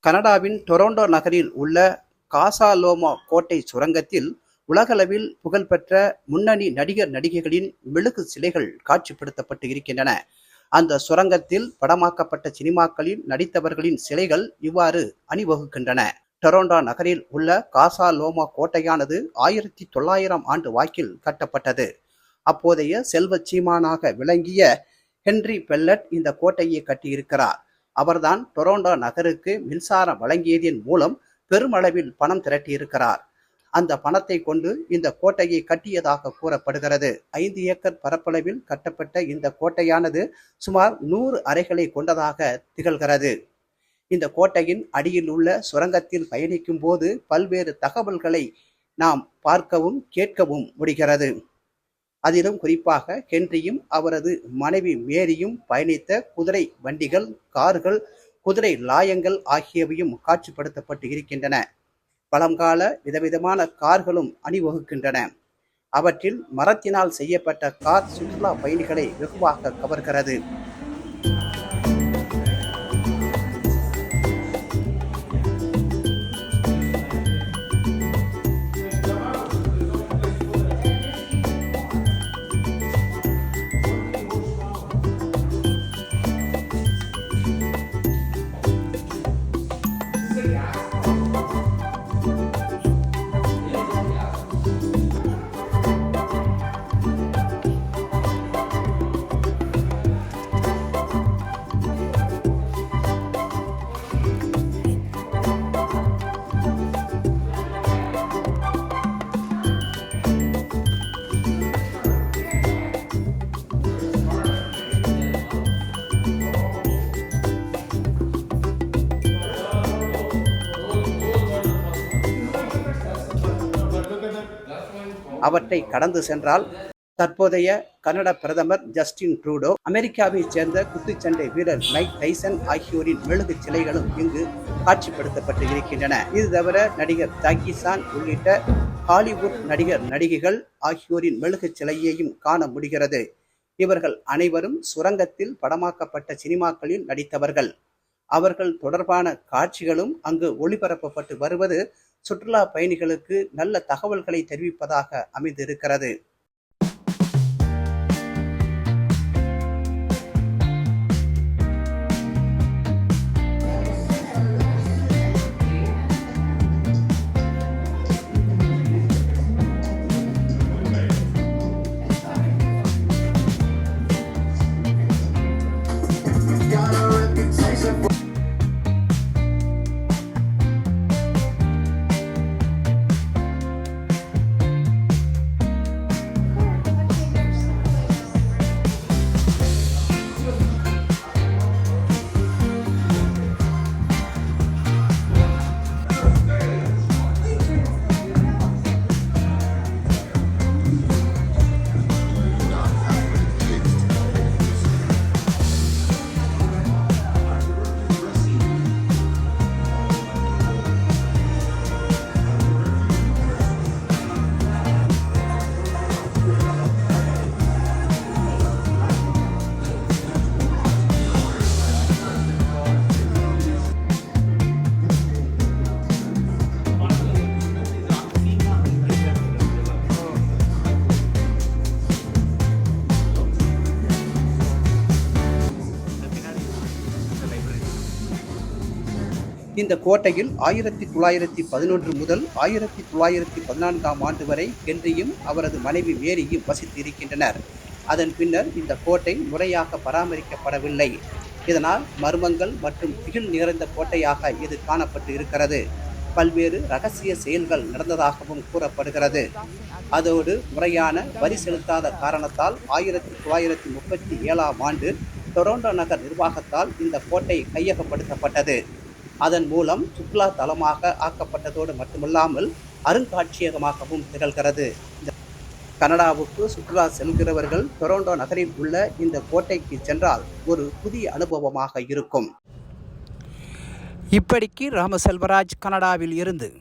கனடாவின் டொரண்டோ நகரில் உள்ள காசாலோமா கோட்டை சுரங்கத்தில் உலகளவில் புகழ்பெற்ற முன்னணி நடிகர் நடிகைகளின் மெழுகு சிலைகள் காட்சிப்படுத்தப்பட்டு இருக்கின்றன. அந்த சுரங்கத்தில் படமாக்கப்பட்ட சினிமாக்களில் நடித்தவர்களின் சிலைகள் இவ்வாறு அணிவகுக்கின்றன. டொரண்டோ நகரில் உள்ள காசாலோமா கோட்டையானது 1900 ஆண்டு வாக்கில் கட்டப்பட்டது. அப்போதைய செல்வ சீமானாக விளங்கிய ஹென்றி பெல்லட் இந்த கோட்டையை கட்டியிருக்கிறார். அவர்தான் டொரண்டோ நகருக்கு மின்சாரம் வழங்கியதன் மூலம் பெருமளவில் பணம் திரட்டியிருக்கிறார். அந்த பணத்தை கொண்டு இந்த கோட்டையை கட்டியதாக கூறப்படுகிறது. 5 ஏக்கர் பரப்பளவில் கட்டப்பட்ட இந்த கோட்டையானது சுமார் 100 அறைகளை கொண்டதாக திகழ்கிறது. இந்த கோட்டையின் அடியில் உள்ள சுரங்கத்தில் பயணிக்கும் போது பல்வேறு தகவல்களை நாம் பார்க்கவும் கேட்கவும் முடிகிறது. அதிலும் குறிப்பாக ஹென்ரியும் அவரது மனைவி மேரியும் பயணித்த குதிரை வண்டிகள், கார்கள், குதிரை லாயங்கள் ஆகியவையும் காட்சிப்படுத்தப்பட்டு இருக்கின்றன. பழங்கால விதவிதமான கார்களும் அணிவகுக்கின்றன. அவற்றில் மரத்தினால் செய்யப்பட்ட கார் சுற்றுலா பயணிகளை வெகுவாக கவர்கிறது. அவற்றை கடந்து சென்றால் தற்போதைய கனடா பிரதமர் ஜஸ்டின் ட்ரூடோ, அமெரிக்காவைச் சேர்ந்த குத்துச்சண்டை வீரர் மைக் டைசன் ஆகியோரின் மெழுகு சிலைகளும் இங்கு காட்சிப்படுத்தப்பட்டு இருக்கின்றன. இது தவிர நடிகர் ஜாக்கி சான் உள்ளிட்ட ஹாலிவுட் நடிகர் நடிகைகள் ஆகியோரின் மெழுகு சிலையையும் காண முடிகிறது. இவர்கள் அனைவரும் சுரங்கத்தில் படமாக்கப்பட்ட சினிமாக்களில் நடித்தவர்கள். அவர்கள் தொடர்பான காட்சிகளும் அங்கு ஒளிபரப்பப்பட்டு வருவது சுற்றுலா பயணிகளுக்கு நல்ல தகவல்களை தெரிவிப்பதாக அமைந்திருக்கிறது. இந்த கோட்டையில் 1911 முதல் 1914 ஆண்டு வரை ஹென்ரியும் அவரது மனைவி மேரியும் வசித்து இருக்கின்றனர். அதன் பின்னர் இந்த கோட்டை முறையாக பராமரிக்கப்படவில்லை. இதனால் மர்மங்கள் மற்றும் திகில் நிறைந்த கோட்டையாக இது காணப்பட்டு இருக்கிறது. பல்வேறு ரகசிய செயல்கள் நடந்ததாகவும் கூறப்படுகிறது. அதோடு முறையான வரி செலுத்தாத காரணத்தால் 1937 ஆண்டு டொரண்டோ நகர் நிர்வாகத்தால் இந்த கோட்டை கையகப்படுத்தப்பட்டது. அதன் மூலம் சுற்றுலா தலமாக ஆக்கப்பட்டதோடு மட்டுமல்லாமல் அருங்காட்சியகமாகவும் திகழ்கிறது. கனடாவுக்கு சுற்றுலா செல்கிறவர்கள் டொரண்டோ நகரில் உள்ள இந்த கோட்டைக்கு சென்றால் ஒரு புதிய அனுபவமாக இருக்கும். இப்படிக்கு ராமசெல்வராஜ், கனடாவில் இருந்து.